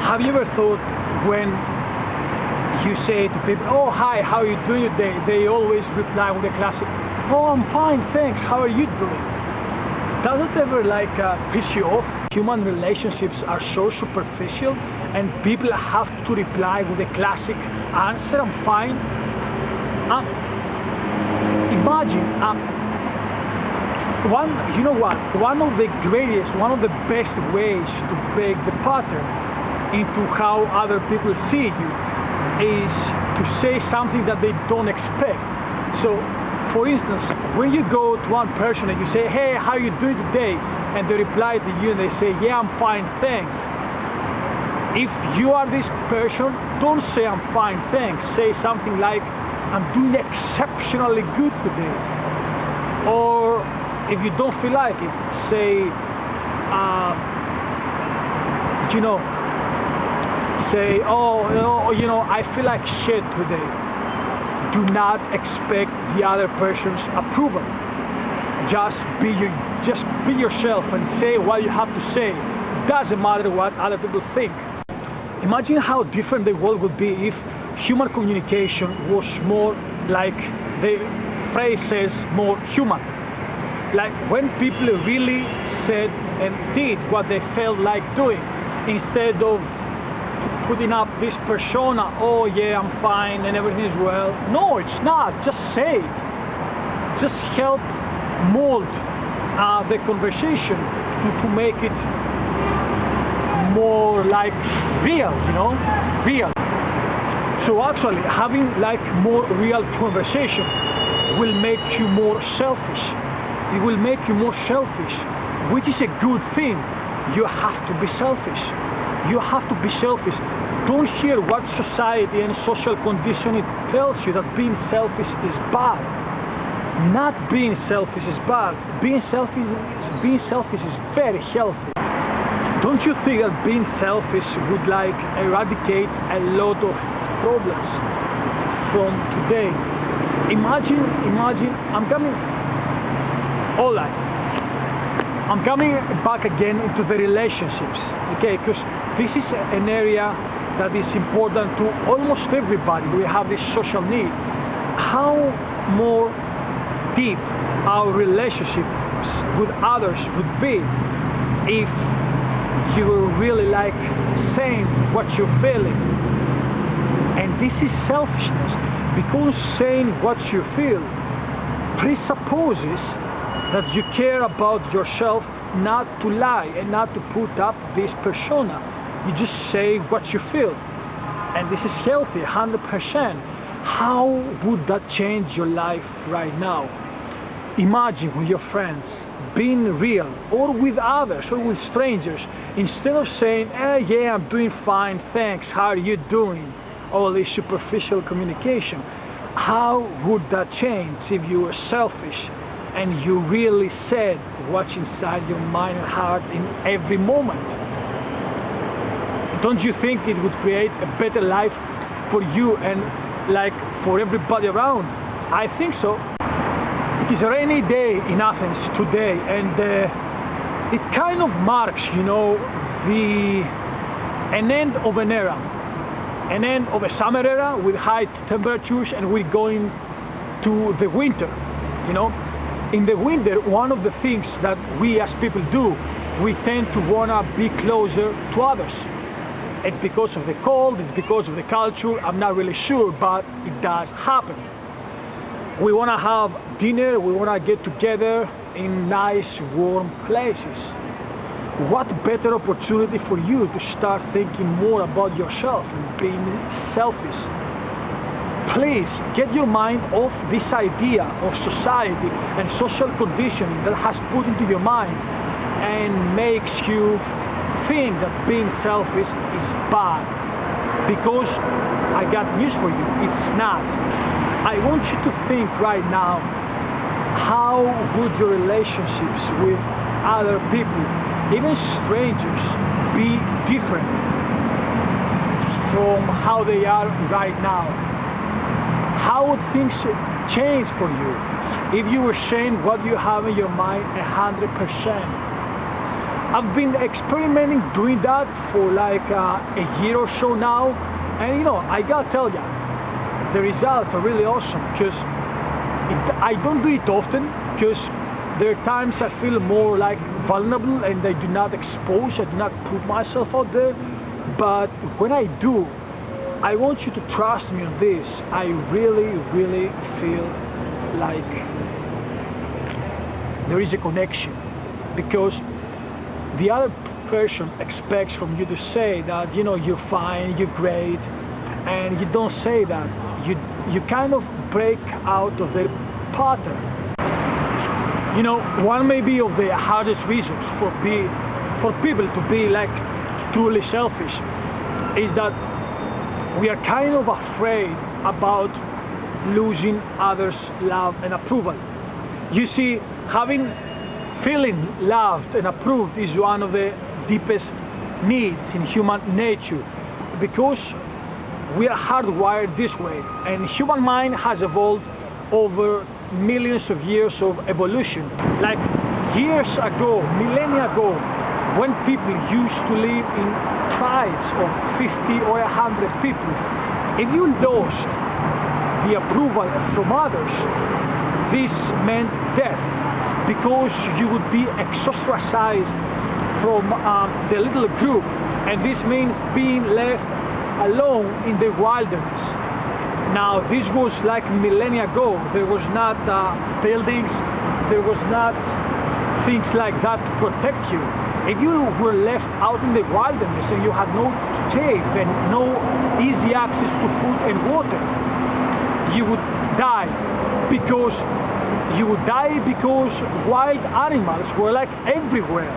Have you ever thought when you say to people, "Oh, hi, how are you doing today?" They always reply with the classic, "Oh, I'm fine, thanks. How are you doing?" Does it ever piss you off? Human relationships are so superficial, and people have to reply with the classic answer, "I'm fine." Imagine, one of the greatest, one of the best ways to break the pattern into how other people see you is to say something that they don't expect. So, for instance, when you go to one person and you say, "Hey, how are you doing today?" and they reply to you and they say, "Yeah, I'm fine, thanks." If you are this person, don't say, "I'm fine, thanks." Say something like, "I'm doing exceptionally good today." Or if you don't feel like it, say, "Oh, I feel like shit today." Do not expect the other person's approval. Just be yourself and say what you have to say. Doesn't matter what other people think. Imagine how different the world would be if human communication was more like the phrase says, more human. Like when people really said and did what they felt like doing, instead of putting up this persona, "Oh yeah, I'm fine and everything is well." No, it's not. Just say. Just help mold the conversation to make it more like real, real. So actually, having more real conversation will make you more selfish. It will make you more selfish, which is a good thing. You have to be selfish. You have to be selfish. Don't hear what society and social conditioning tells you that being selfish is bad. Not being selfish is bad. Being selfish is very healthy. Don't you think that being selfish would eradicate a lot of problems from today? Imagine, I'm coming back again into the relationships, okay? Because this is an area that is important to almost everybody. We have this social need. How more deep our relationships with others would be if you were really saying what you're feeling. And this is selfishness, because saying what you feel presupposes that you care about yourself, not to lie and not to put up this persona. You just say what you feel, and this is healthy, 100%. How would that change your life right now? Imagine with your friends being real, or with others, or with strangers, instead of saying, "Yeah, I'm doing fine, thanks, how are you doing?" all this superficial communication. How would that change if you were selfish and you really said what's inside your mind and heart in every moment? Don't you think it would create a better life for you and for everybody around? I think so. It is a rainy day in Athens today, and it kind of marks, an end of an era, an end of a summer era with high temperatures, and we're going to the winter. In the winter, one of the things that we as people do, we tend to want to be closer to others. It's because of the cold, it's because of the culture, I'm not really sure, but it does happen. We want to have dinner, we want to get together in nice, warm places. What better opportunity for you to start thinking more about yourself and being selfish? Please get your mind off this idea of society and social conditioning that has put into your mind and makes you think that being selfish is bad. Because I got news for you, it's not. I want you to think right now, how would your relationships with other people, even strangers, be different from how they are right now? How would things change for you if you were saying what you have in your mind 100%? I've been experimenting doing that for like a year or so now, and I gotta tell you, the results are really awesome because I don't do it often because there are times I feel more like vulnerable and I do not expose, I do not put myself out there. But when I do, I want you to trust me on this. I really, really feel like there is a connection because the other person expects from you to say that you're fine, you're great, and you don't say that. You kind of break out of the pattern. One maybe of the hardest reasons for people to be like truly selfish is that we are kind of afraid about losing others' love and approval. You see, feeling loved and approved is one of the deepest needs in human nature because we are hardwired this way, and human mind has evolved over millions of years of evolution. Like years ago, millennia ago, when people used to live in tribes of 50 or 100 people, if you lost the approval from others, this meant death because you would be ostracized from the little group, and this means being left alone in the wilderness. Now, this was like millennia ago. There was not buildings, there was not things like that to protect you. If you were left out in the wilderness and you had no cave and no easy access to food and water, you would die because wild animals were like everywhere,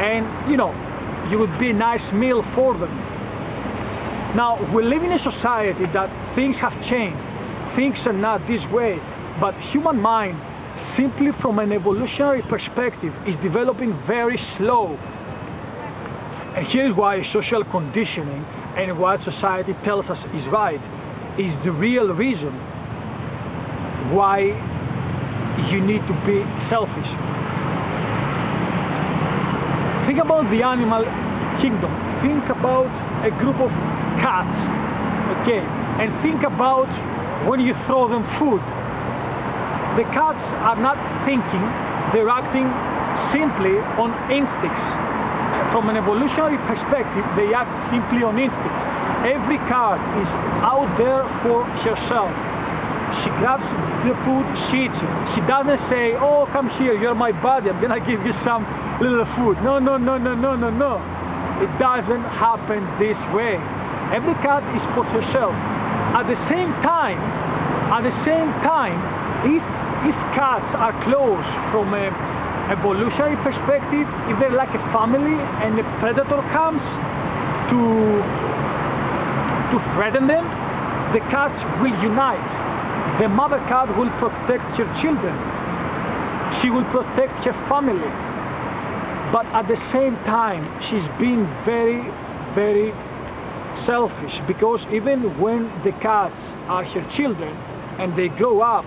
and you would be a nice meal for them. Now, we live in a society that things have changed. Things are not this way, but human mind, simply from an evolutionary perspective, is developing very slow. And here's why social conditioning and what society tells us is right is the real reason why you need to be selfish. Think about the animal kingdom. Think about a group of cats, okay? And think about when you throw them food. The cats are not thinking, they're acting simply on instincts. From an evolutionary perspective, they act simply on instincts. Every cat is out there for herself. She grabs the food, she eats it. She doesn't say, oh, come here, you're my buddy, I'm gonna give you some little food. No. It doesn't happen this way. Every cat is for herself. At the same time, if cats are close from an evolutionary perspective, if they're like a family and a predator comes to threaten them, the cats will unite. The mother cat will protect her children. She will protect her family. But at the same time, she's being very, very selfish, because even when the cats are her children and they grow up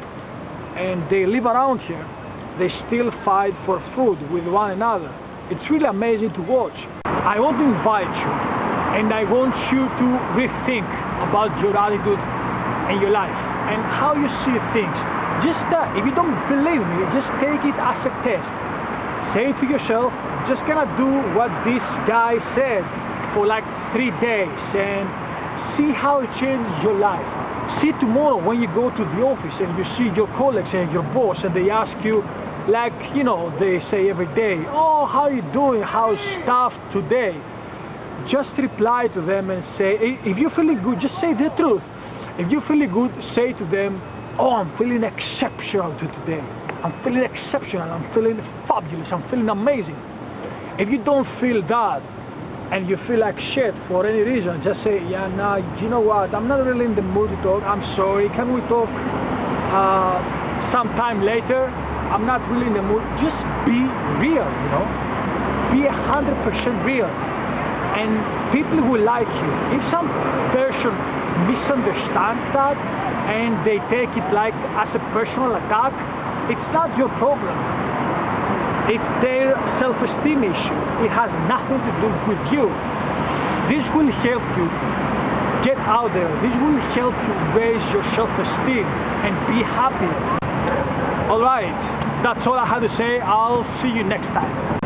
and they live around here, they still fight for food with one another. It's really amazing to watch. I want to invite you, and I want you to rethink about your attitude and your life and how you see things. Just if you don't believe me, just take it as a test. Say to yourself, just gonna do what this guy said for like 3 days and see how it changes your life. See tomorrow when you go to the office and you see your colleagues and your boss and they ask you, like, they say every day, oh, how are you doing? How's stuff today? Just reply to them and say, if you're feeling good, just say the truth. If you're feeling good, say to them, oh, I'm feeling exceptional today. I'm feeling exceptional. I'm feeling fabulous. I'm feeling amazing. If you don't feel that, and you feel like shit for any reason, just say, yeah, nah, you know what, I'm not really in the mood to talk, I'm sorry, can we talk sometime later? I'm not really in the mood. Just be real, be 100% real, and people will like you. If some person misunderstands that and they take it like as a personal attack, it's not your problem. It's their self-esteem issue. It has nothing to do with you. This will help you get out there. This will help you raise your self-esteem and be happy. Alright, that's all I have to say. I'll see you next time.